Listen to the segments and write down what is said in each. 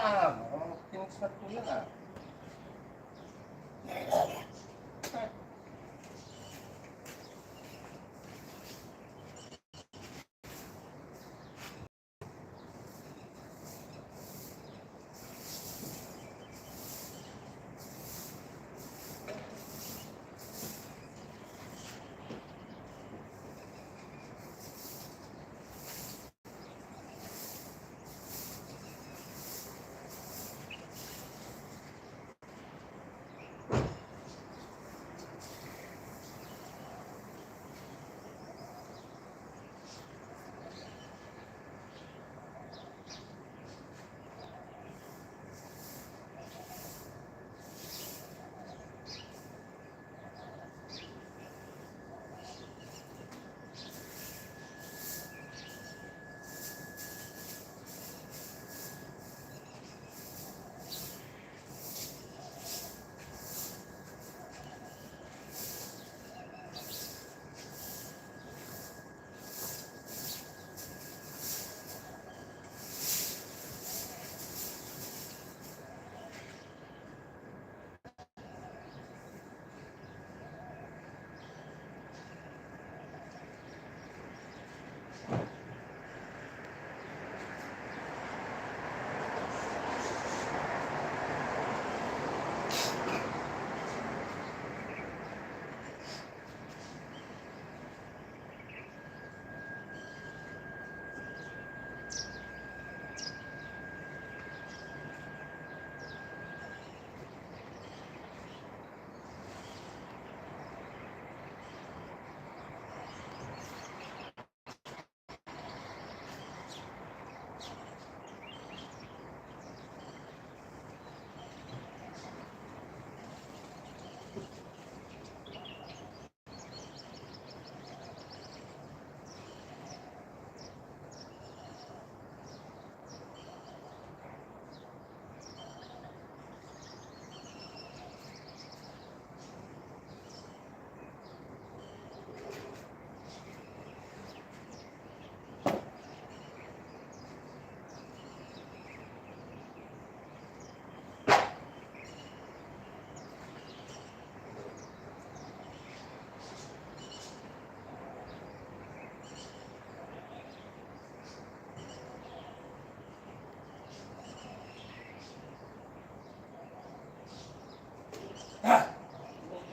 Kinis na po yan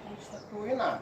Kinis na po yan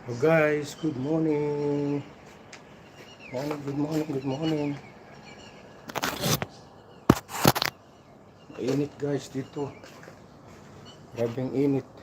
Oh guys, good morning. Good morning, good morning. Mainit guys dito. Grabing init.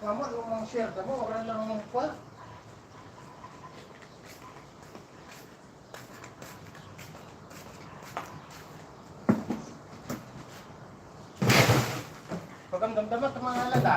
Kamu yung share kamu orang lang kuha. Pagdamdaman sa mga halata.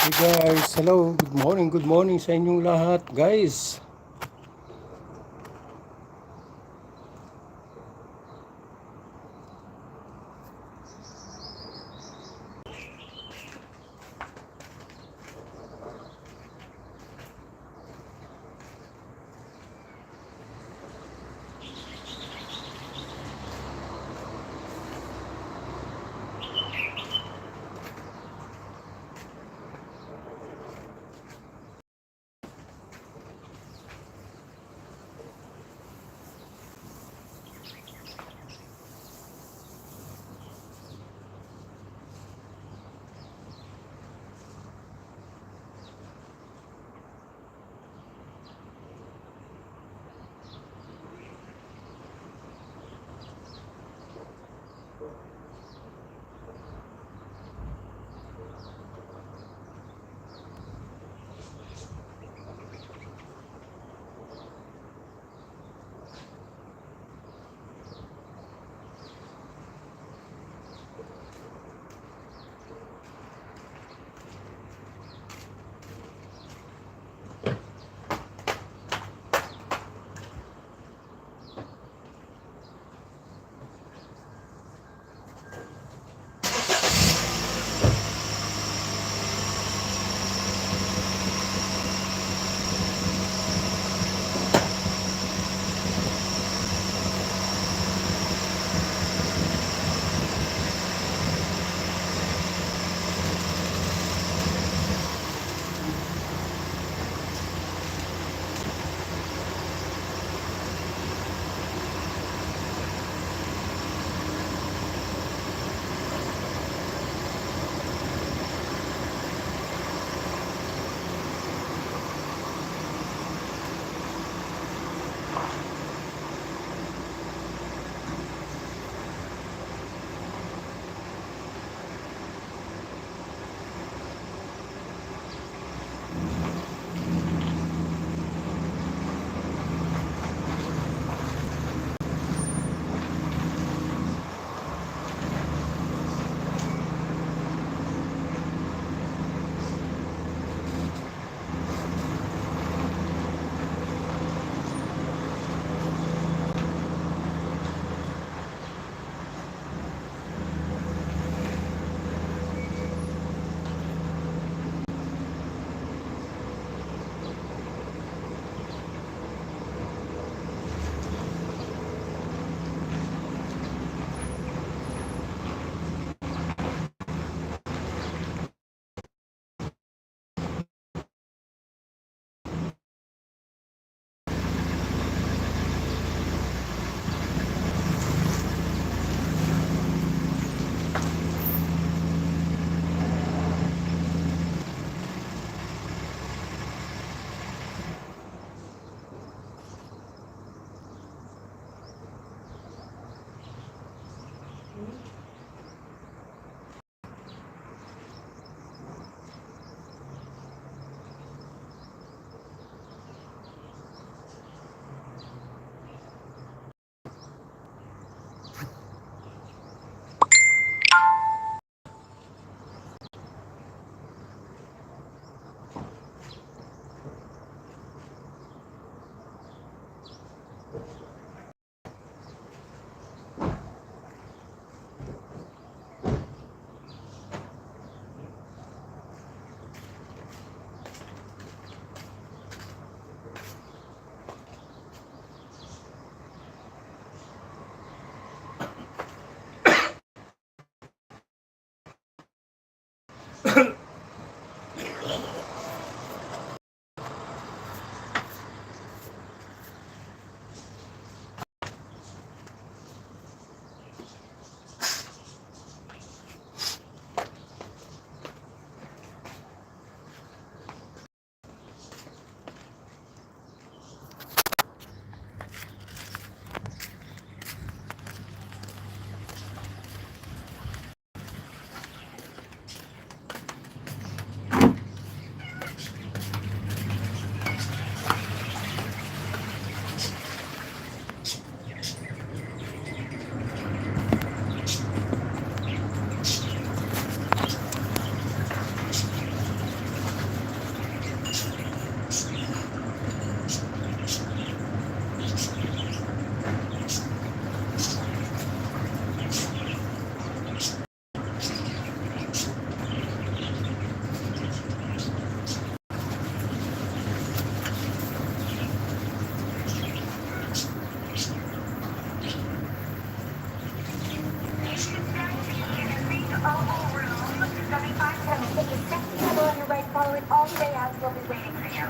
Hey guys, hello, good morning sa inyong lahat guys.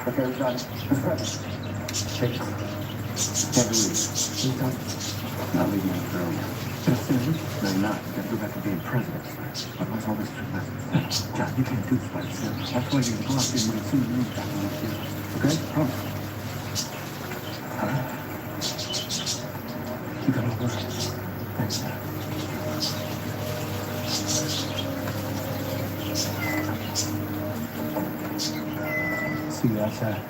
Okay, we got it. Take time. Can't believe it. Take time. Not leaving on the girl yet. No, you're not. You gotta go back to being president. Otherwise, all this is left. John, you can't do this by yourself. That's why you're gonna go out there and see you back in the field. Okay? Promise. All right? You got my word. Thanks, man. See you outside.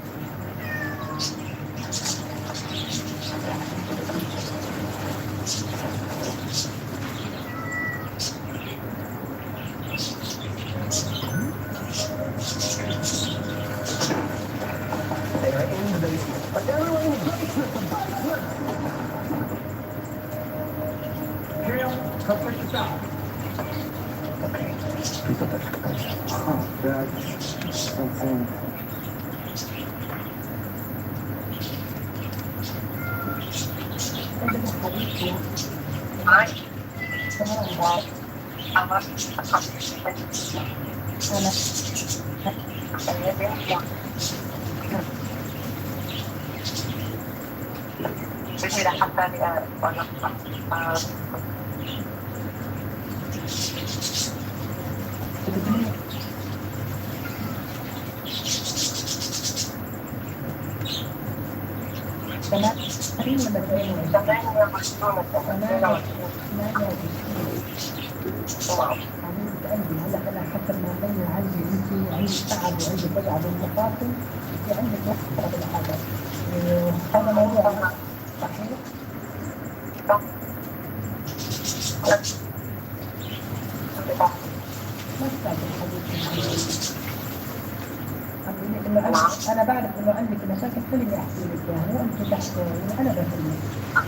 أنا بعرف إنه عندك مشاكل خليني أحكي لك يعني وأنت تحكي وأنا بفهمك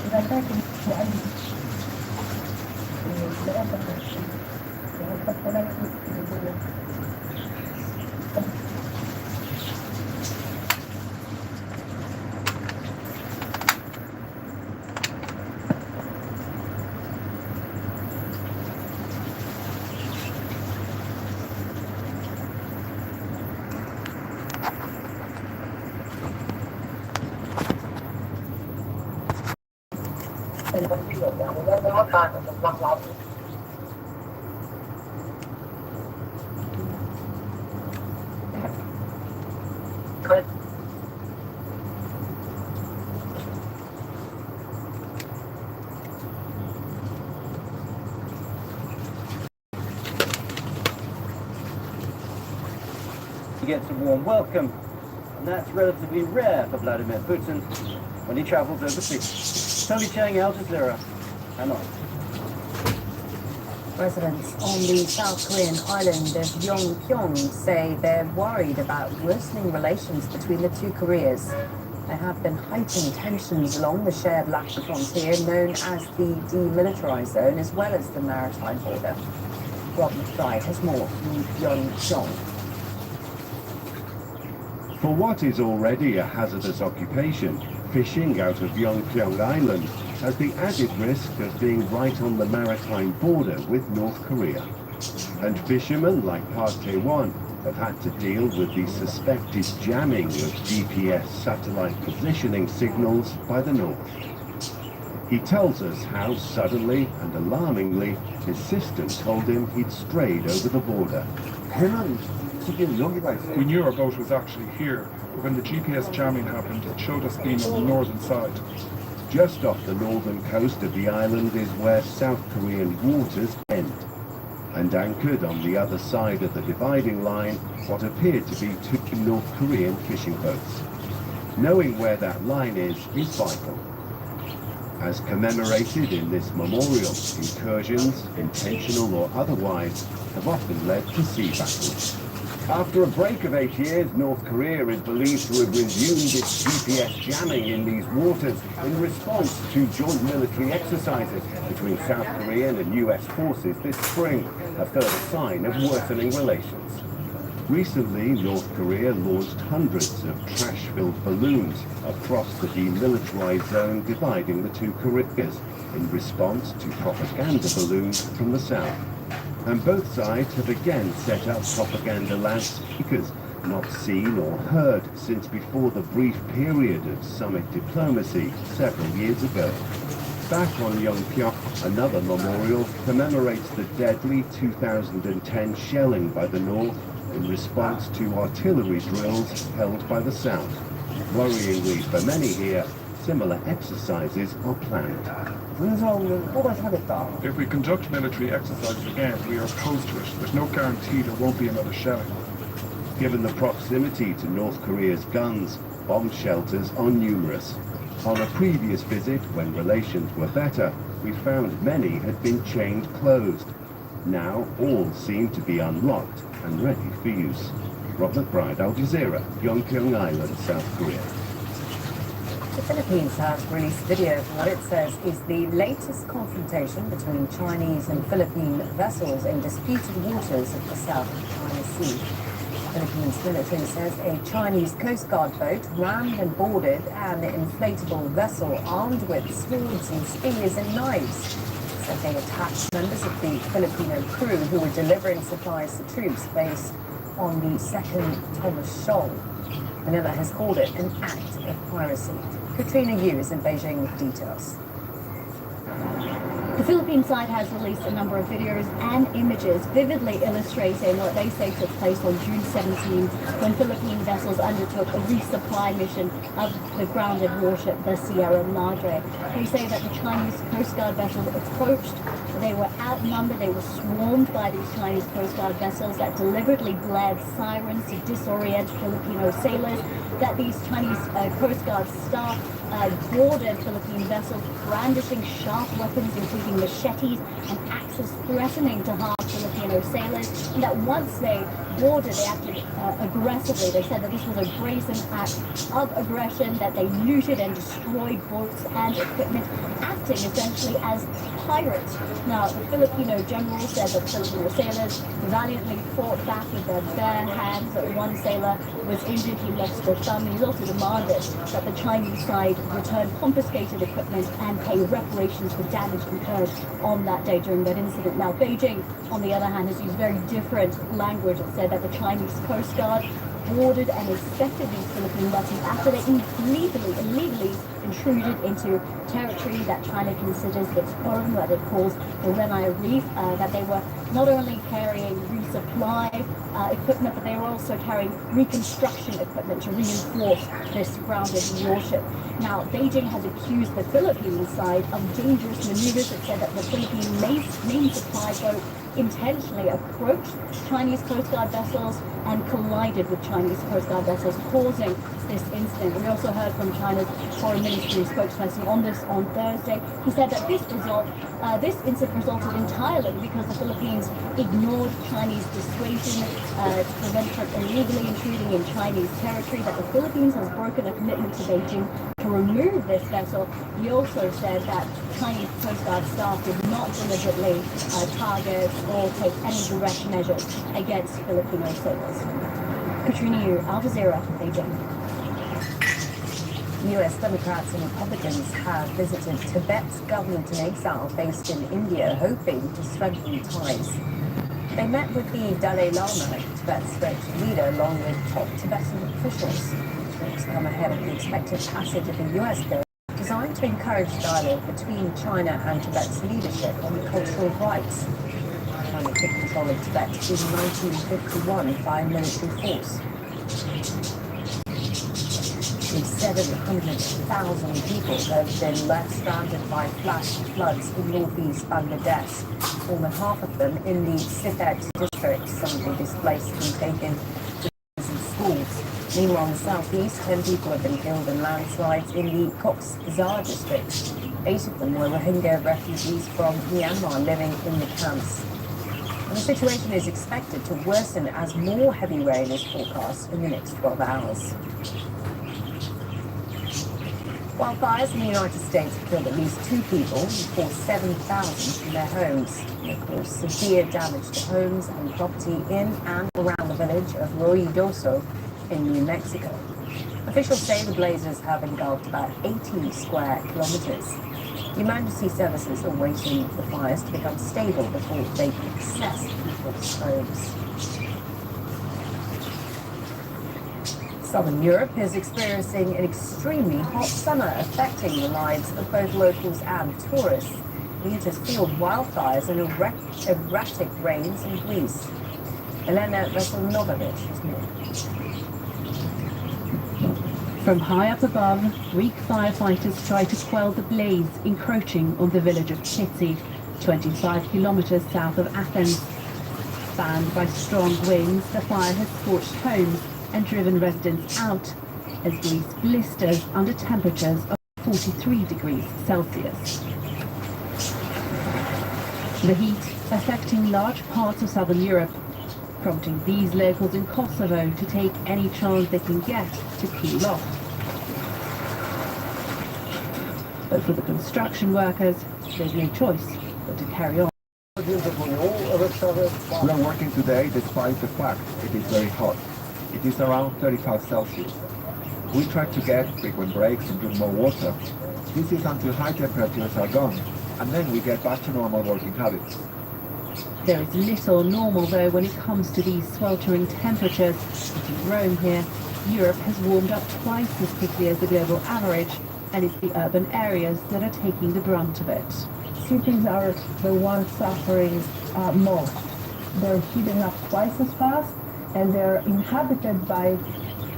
إذا كانت عندي للأسف يعني فصلت He gets a warm welcome, and that's relatively rare for Vladimir Putin when he travels overseas. Tony Chang, Al Jazeera, Hanoi. Residents on the South Korean island of Yongpyong say they're worried about worsening relations between the two Koreas. There have been heightened tensions along the shared lateral frontier known as the demilitarized zone as well as the maritime border. Rob McBride has more from Yongpyong. For what is already a hazardous occupation, fishing out of Yongpyong Island has the added risk of being right on the maritime border with North Korea. And fishermen like Park Tae-won have had to deal with the suspected jamming of GPS satellite positioning signals by the North. He tells us how suddenly and alarmingly his sister told him he'd strayed over the border. We knew our boat was actually here, but when the GPS jamming happened, it showed us being on the northern side. Just off the northern coast of the island is where South Korean waters end. And anchored on the other side of the dividing line, what appeared to be two North Korean fishing boats. Knowing where that line is vital. As commemorated in this memorial, incursions, intentional or otherwise, have often led to sea battles. After a break of 8 years, North Korea is believed to have resumed its GPS jamming in these waters in response to joint military exercises between South Korean and US forces this spring, a further sign of worsening relations. Recently, North Korea launched hundreds of trash-filled balloons across the demilitarized zone dividing the two Koreas in response to propaganda balloons from the south. And both sides have again set up propaganda loudspeakers not seen or heard since before the brief period of summit diplomacy several years ago. Back on Yongpyong, another memorial commemorates the deadly 2010 shelling by the North in response to artillery drills held by the South. Worryingly for many here, similar exercises are planned. If we conduct military exercises again, we are opposed to it. There's no guarantee there won't be another shelling. Given the proximity to North Korea's guns, bomb shelters are numerous. On a previous visit, when relations were better, we found many had been chained closed. Now all seem to be unlocked and ready for use. Rob McBride, Al Jazeera, Yongpyong Island, South Korea. The Philippines has released video for what it says is the latest confrontation between Chinese and Philippine vessels in disputed waters of the South China Sea. Philippines military says a Chinese Coast Guard boat rammed and boarded an inflatable vessel armed with swords and spears and knives. Said they attacked members of the Filipino crew who were delivering supplies to troops based on the second Thomas Shoal. Manila has called it an act of piracy. Katrina Yu is in Beijing with details. The Philippine side has released a number of videos and images vividly illustrating what they say took place on June 17 when Philippine vessels undertook a resupply mission of the grounded warship, the Sierra Madre. They say that the Chinese Coast Guard vessels approached. They were outnumbered. They were swarmed by these Chinese Coast Guard vessels that deliberately blared sirens to disorient Filipino sailors, that these Chinese Coast Guard staff boarded Philippine vessels brandishing sharp weapons including machetes and axes threatening to harm Filipino sailors, and that once they boarded they acted aggressively. They said that this was a brazen act of aggression, that they looted and destroyed boats and equipment, acting essentially as pirates. Now, the Filipino general said that Filipino sailors valiantly fought back with their bare hands. One sailor was injured, he lost a thumb. He also demanded that the Chinese side return confiscated equipment and pay reparations for damage incurred on that day during that incident. Now, Beijing, on the other hand, has used very different language. It said that the Chinese Coast Guard boarded and inspected these Philippine vessels after they illegally intruded into territory that China considers its own, that it calls the Renai Reef, that they were not only carrying resupply equipment, but they were also carrying reconstruction equipment to reinforce this grounded warship. Now, Beijing has accused the Philippine side of dangerous maneuvers. It said that the Philippine main supply boat intentionally approached Chinese Coast Guard vessels and collided with Chinese Coast Guard vessels, causing this incident. We also heard from China's Foreign Ministry spokesperson on this on Thursday. He said that this incident resulted entirely because the Philippines ignored Chinese dissuasion to prevent from illegally intruding in Chinese territory, that the Philippines has broken a commitment to Beijing to remove this vessel. He also said that Chinese Coast Guard staff did not deliberately target or take any direct measures against Filipino sailors. Katrina Yu, Al Jazeera, Beijing. US Democrats and Republicans have visited Tibet's government in exile based in India, hoping to strengthen ties. They met with the Dalai Lama, Tibet's spiritual leader, along with top Tibetan officials. Talks come ahead of the expected passage of a US bill designed to encourage dialogue between China and Tibet's leadership on cultural rights. China took control of Tibet in 1951 by military force. 700,000 people have been left stranded by flash floods in northeast Bangladesh. More than half of them in the Sylhet district. Some of the displaced have been taken to schools. Meanwhile, in the southeast, 10 people have been killed in landslides in the Cox's Bazar district. 8 of them were Rohingya refugees from Myanmar living in the camps. And the situation is expected to worsen as more heavy rain is forecast in the next 12 hours. Wildfires in the United States have killed at least 2 people and forced 7,000 from their homes. They caused severe damage to homes and property in and around the village of Ruidoso in New Mexico. Officials say the blazes have engulfed about 80 square kilometers. The emergency services are waiting for the fires to become stable before they can access people's homes. Southern Europe is experiencing an extremely hot summer, affecting the lives of both locals and tourists. Leaders fueled wildfires and erratic rains in Greece. Elena Veselinovic has more. From high up above, Greek firefighters try to quell the blaze encroaching on the village of Kiti, 25 kilometers south of Athens. Fanned by strong winds, the fire has scorched homes and driven residents out as Greece blisters under temperatures of 43 degrees Celsius. The heat affecting large parts of southern Europe, prompting these locals in Kosovo to take any chance they can get to cool off. But for the construction workers, there's no choice but to carry on. We are working today despite the fact it is very hot. It is around 35 Celsius. We try to get frequent breaks and drink more water. This is until high temperatures are gone, and then we get back to normal working habits. There is little normal though when it comes to these sweltering temperatures. But in Rome here, Europe has warmed up twice as quickly as the global average, and it's the urban areas that are taking the brunt of it. Cities are the ones suffering most. They're heating up twice as fast, and they're inhabited by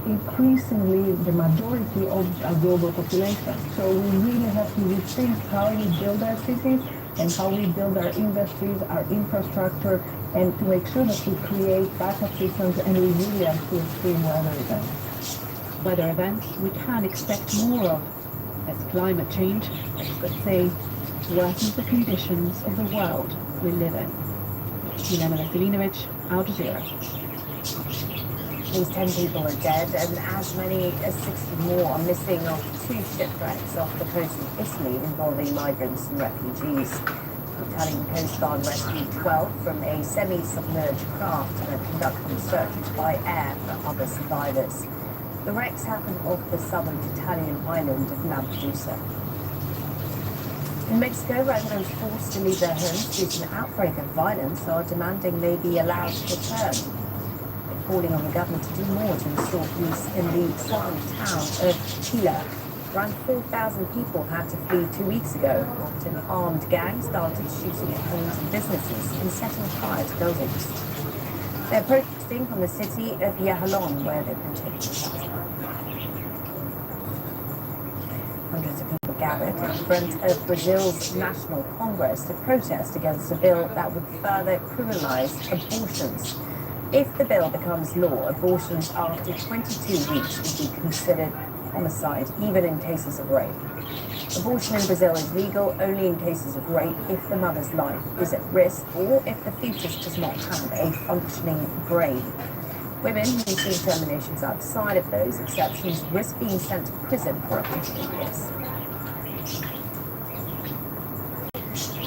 increasingly the majority of a global population. So we really have to rethink how we build our cities and how we build our industries, our infrastructure, and to make sure that we create backup systems and resilience to extreme weather events. Weather events we can expect more of, as climate change, experts say, worsens the conditions of the world we live in. Elena Veselinovic, Al Jazeera. At least 10 people are dead and as many as 60 more are missing after 2 shipwrecks off the coast of Italy involving migrants and refugees. The Italian Coast Guard rescued 12 from a semi-submerged craft and are conducting searches by air for other survivors. The wrecks happened off the southern Italian island of Lampedusa. In Mexico, residents forced to leave their homes due to an outbreak of violence are demanding they be allowed to return. They're calling on the government to do more to restore peace in the southern town of Chila. Around 4,000 people had to flee 2 weeks ago after an armed gang started shooting at homes and businesses and setting fire to buildings. They're protesting from the city of Yahalon, where they've been taken shelter. Hundreds of people gathered in front of Brazil's National Congress to protest against a bill that would further criminalize abortions. If the bill becomes law, abortions after 22 weeks would be considered homicide, even in cases of rape. Abortion in Brazil is legal only in cases of rape if the mother's life is at risk or if the fetus does not have a functioning brain. Women who receive terminations outside of those exceptions risk being sent to prison for up to 2 years.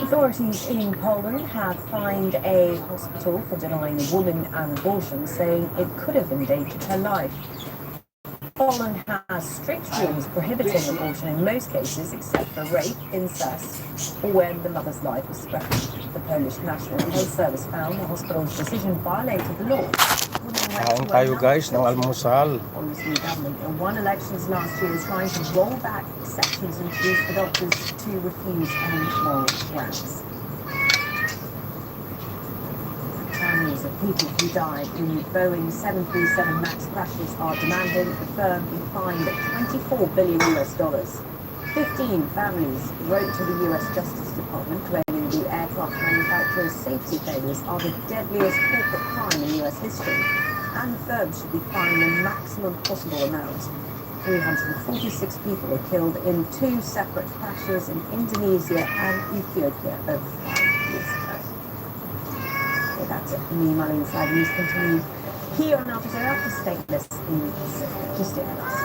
Authorities in Poland have fined a hospital for denying a woman an abortion, saying it could have endangered her life. Poland has strict rules prohibiting abortion in most cases except for rape, incest, or when the mother's life is threatened. The Polish National Health Service found the hospital's decision violated the law. Kain tayo guys ng almusal. Policy government won elections last year is trying to roll back exceptions introduced for doctors to refuse any moral grounds. Families of people who died in Boeing 737 MAX crashes are demanding the firm be fined $24 billion. 15 families wrote to the US Justice Department claiming the aircraft manufacturer's safety failures are the deadliest corporate crime in US history, and the firm should be fined the maximum possible amount. 346 people were killed in 2 separate crashes in Indonesia and Ethiopia over 5 years ago. So that's it from me. Money Inside News continues here on Al Jazeera after stateless in just stay with us.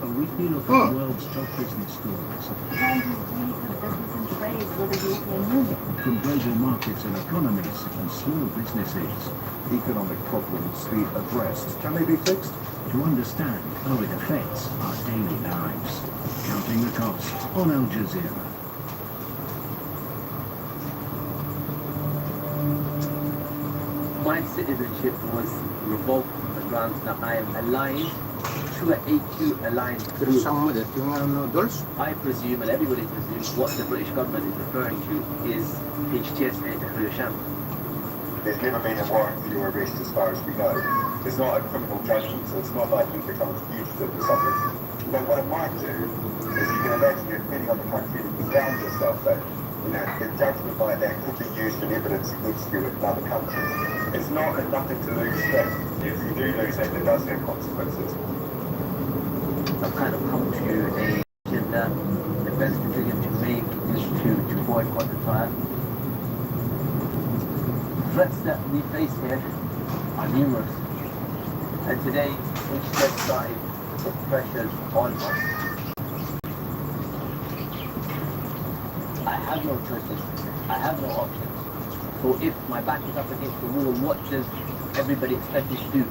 A weekly look at the world's top business stories. From global markets and economies and small businesses. Economic problems be addressed. Can they be fixed? To understand how it affects our daily lives. Counting the cost on Al Jazeera. My citizenship was revoked on the grounds that I am aligned to an AQ aligned group. I presume, and everybody presumes, what the British government is referring to is HTS Tahrir Sham. There's never been a warrant for your arrest as far as we know. It's not a criminal judgment, so it's not like you become a fugitive or something. But what it might do is you can imagine you're depending on the country that you found yourself in. You know, the judgment like that could be used in evidence against you in another country. It's not a nothing to lose thing. If you do lose that, it does have consequences. I've kind of come to a decision that the best decision to make is to boycott the trial. Threats that we face here are numerous. And today, each step started to put pressures on us. I have no choices. I have no options. So if my back is up against the wall, what does everybody expect me to do?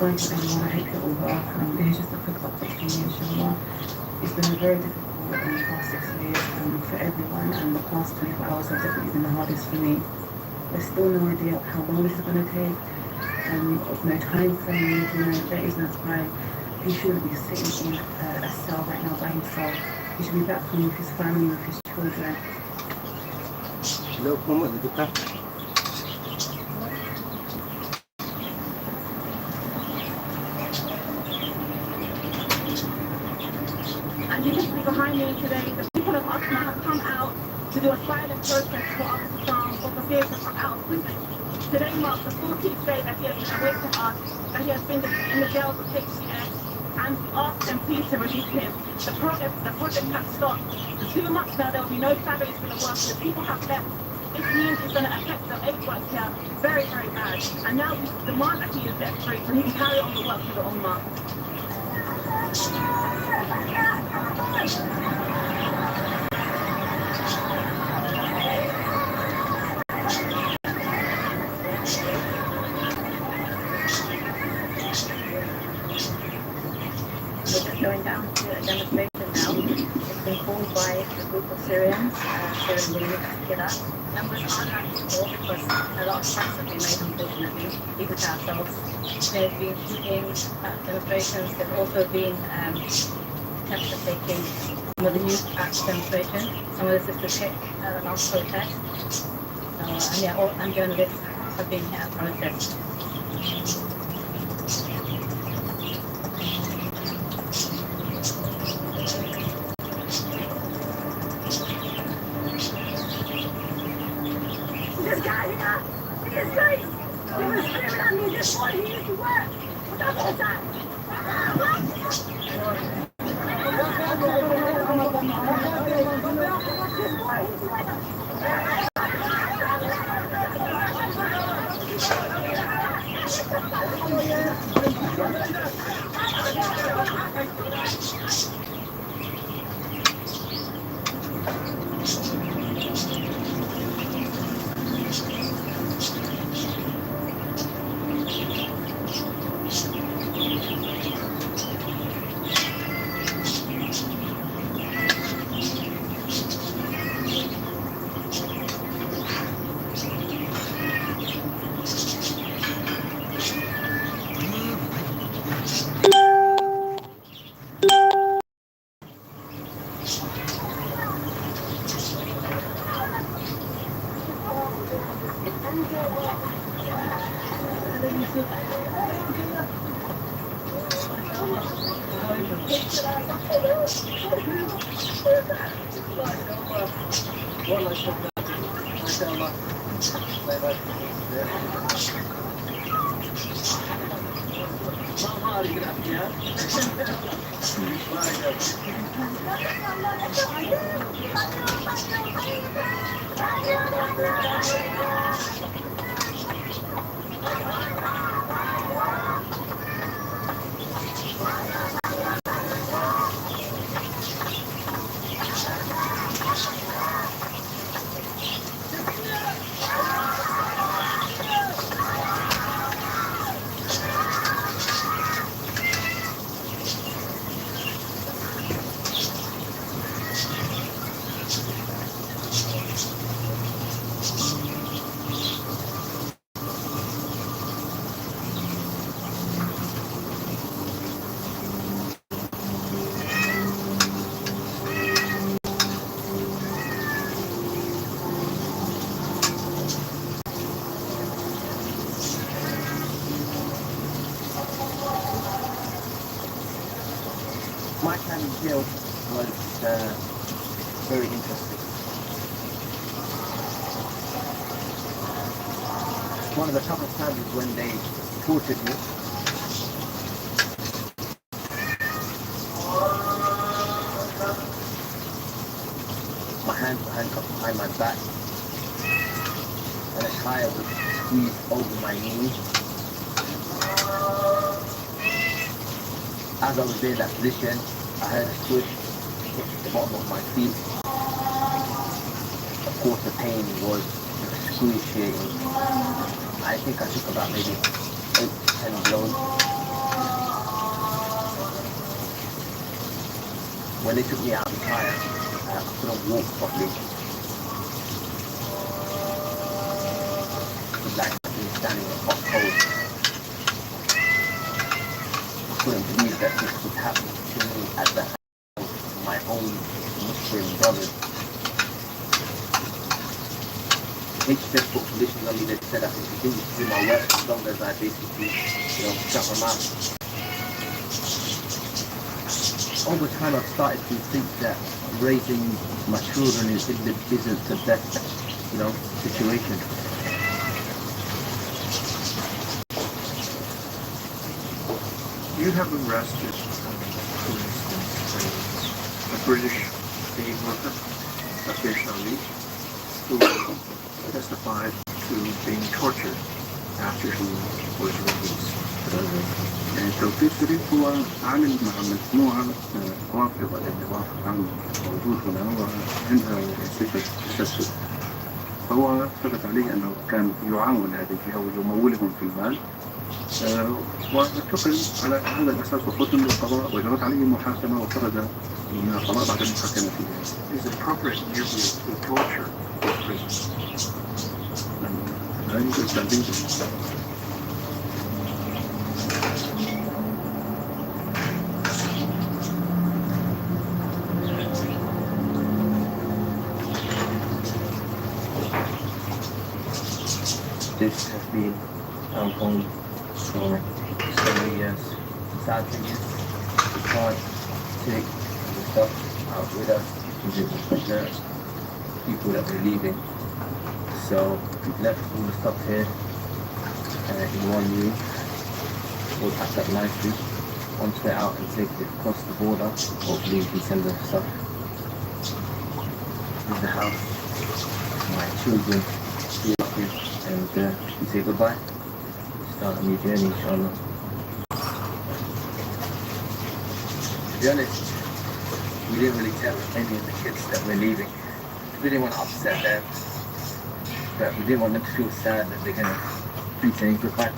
Sorry to anyone, I hope you're all well. Here's just a quick update from me, inshallah. It's been a very difficult past 6 years for everyone, and the past 24 hours have definitely been the hardest for me. There's still no idea how long this is going to take, of no time frame, there is no time. He shouldn't be sitting in a cell right now by himself. He should be back home with his family, with his children. And you can see behind me today, the people of Oman have come out to do a silent protest for Officer Sam for the fear to come out of prison. Today marks the 14th day that he has been away from us, that he has been in the jails of HCS, and we ask them please to release him. The project has stopped. For 2 months now, there will be no families for the workers. People have left. This means it's going to affect the aid work here very, very bad. And now we demand that he is set free so he can carry on the work for the Ummah. Going down to a demonstration now. It's been called by a group of Syrians, Syrian League, Numbers are not equal because a lot of cuts have been made, unfortunately, even to ourselves. There's been shooting demonstrations, there's also been attempts of taking some of the youth at demonstrations. Some of the sisters hit at the last protest. And yeah, all journalists have been here at protest. This guy here, he is great. He was screaming at me this morning. He used to work with the other side. hill was very interesting. One of the toughest times is when they tortured me. My hands were handcuffed behind my back, and a tire was squeezed over my knee. As I was in that position, I heard a squish hit the bottom of my feet. Of course, the pain was excruciating. I think I took about maybe 8 to 10 blows. When they took me out of the tire, I couldn't walk properly. It was like being standing in hot cold. I couldn't believe that this was happening to me at the house of my own Muslim brothers. HSS put conditions on me that said I could continue to do my work as long as I basically, shut my mouth. Over time I've started to think that raising my children isn't the best, situation. You have arrested, for instance, a British aid worker officially who testified to being tortured after he was released. التوقيف الشريف هو عامل مع مجموعة رافضة للنظام موجود هنا وعندها صفة تشدد. فهو ثبت عليه أنه كان يعاون هذه الجهة ويمولهم في المال، واعتقل على هذا الأساس وقدم للقضاء وجرت عليه محاكمة وخرج من القضاء بعد المحاكمة فيه. Is it appropriate in your view to torture in prison? لا يوجد تأديب. This has been our home for so many years. Sad thing is, we can't take the stuff out with us because it's the people that we're leaving. So we've left all the stuff here in one room. We'll pack that nicely, once we're out and take it across the border. Hopefully we can send the stuff. This is the house. My children be up here. And we say goodbye. Start a new journey, inshallah. To be honest, we didn't really tell any of the kids that we're leaving. We didn't want to upset them, but we didn't want them to feel sad that they're gonna be saying goodbye.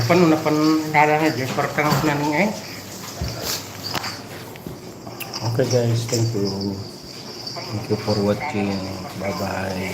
Menurut napan darahnya aja perkang naning Okay guys, thank you for watching. Bye bye.